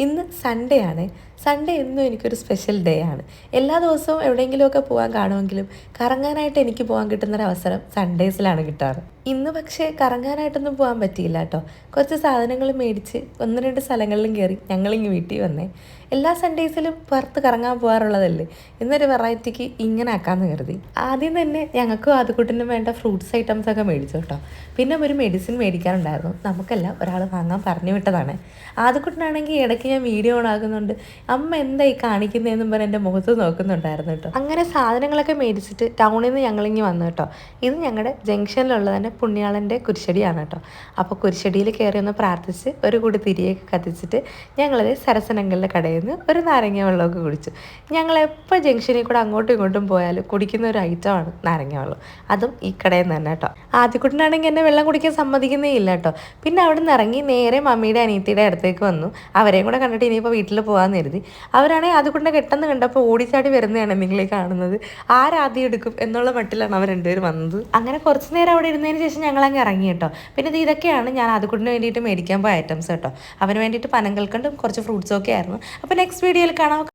ഇന്ന് സൺഡേ ആണ്. സൺഡേ എന്നും എനിക്കൊരു സ്പെഷ്യൽ ഡേ ആണ്. എല്ലാ ദിവസവും എവിടെയെങ്കിലുമൊക്കെ പോകാൻ കാണുമെങ്കിലും കറങ്ങാനായിട്ട് എനിക്ക് പോകാൻ കിട്ടുന്നൊരവസരം സൺഡേസിലാണ് കിട്ടാറ്. ഇന്ന് പക്ഷേ കറങ്ങാനായിട്ടൊന്നും പോകാൻ പറ്റിയില്ല കേട്ടോ. കുറച്ച് സാധനങ്ങൾ മേടിച്ച് 1-2 സ്ഥലങ്ങളിലും കയറി ഞങ്ങളിങ്ങ് വീട്ടിൽ വന്നേ. എല്ലാ സൺഡേസിലും പുറത്ത് കറങ്ങാൻ പോകാറുള്ളതല്ലേ, ഇന്നൊരു വെറൈറ്റിക്ക് ഇങ്ങനെ ആക്കാമെന്ന് കരുതി. ആദ്യം തന്നെ ഞങ്ങൾക്കും ആദ്യക്കുട്ടിനും വേണ്ട ഫ്രൂട്ട്സ് ഐറ്റംസ് ഒക്കെ മേടിച്ചു കേട്ടോ. പിന്നെ ഒരു മെഡിസിൻ മേടിക്കാനുണ്ടായിരുന്നു. നമുക്കെല്ലാം ഒരാൾ വാങ്ങാൻ പറഞ്ഞു വിട്ടതാണ്. ആദ്യക്കുട്ടനാണെങ്കിൽ ഇടയ്ക്ക് ഞാൻ വീഡിയോ ഓൺ ആകുന്നുണ്ട്, അമ്മ എന്തായി കാണിക്കുന്നതെന്നും പറഞ്ഞ് എൻ്റെ മുഖത്ത് നോക്കുന്നുണ്ടായിരുന്നു കേട്ടോ. അങ്ങനെ സാധനങ്ങളൊക്കെ മേടിച്ചിട്ട് ടൗണിൽ നിന്ന് ഞങ്ങളിങ്ങ് വന്നു കേട്ടോ. ഇത് ഞങ്ങളുടെ ജംഗ്ഷനിലുള്ള തന്നെ പുണ്യാളൻ്റെ കുരിശടിയാണ് കേട്ടോ. അപ്പോൾ കുരിശടിയിൽ കയറി ഒന്ന് പ്രാർത്ഥിച്ച് ഒരു കൂടി തിരിയൊക്കെ കത്തിച്ചിട്ട് ഞങ്ങളത് സരസനങ്ങളുടെ കടയിൽ നിന്ന് ഒരു നാരങ്ങ വെള്ളമൊക്കെ കുടിച്ചു. ഞങ്ങളെപ്പോൾ ജംഗ്ഷനിൽ കൂടെ അങ്ങോട്ടും ഇങ്ങോട്ടും പോയാലും കുടിക്കുന്ന ഒരു ഐറ്റമാണ് നാരങ്ങ വെള്ളം, അതും ഈ കടയിൽ നിന്ന് തന്നെ കേട്ടോ. ആദ്യക്കുട്ടനാണെങ്കിൽ എന്നെ വെള്ളം കുടിക്കാൻ സമ്മതിക്കുന്നേ ഇല്ല കേട്ടോ. പിന്നെ അവിടെ നിന്ന് ഇറങ്ങി നേരെ മമ്മിയുടെ അനിയത്തിയുടെ അടുത്തേക്ക് വന്നു. അവരെയും കൂടെ കണ്ടിട്ട് ഇനിയിപ്പോൾ വീട്ടിൽ പോകാമെന്ന് കരുതി. അവരാണെങ്കിൽ ആദ്യക്കുട്ടനെ കെട്ടെന്ന് കണ്ടപ്പോൾ ഓടിച്ചാടി വരുന്നതാണ് നിങ്ങളീ കാണുന്നത്. ആരാദ്യം എടുക്കും എന്നുള്ള മട്ടിലാണ് അവർ രണ്ടുപേരും വന്നത്. അങ്ങനെ കുറച്ച് നേരം അവിടെ ഇരുന്നതിന് ശേഷം ഞങ്ങളങ്ങ് ഇറങ്ങി കേട്ടോ. പിന്നെ ഇതൊക്കെയാണ് ഞാൻ ആദ്യക്കുട്ടിന് വേണ്ടിയിട്ട് മേടിക്കാൻ പോയ ഐറ്റംസ് കേട്ടോ. അവന് വേണ്ടിയിട്ട് പനങ്കൽക്കണ്ടും കുറച്ച് ഫ്രൂട്ട്സും ഒക്കെ ആയിരുന്നു. അപ്പോൾ നെക്സ്റ്റ് വീഡിയോയിൽ കാണാം.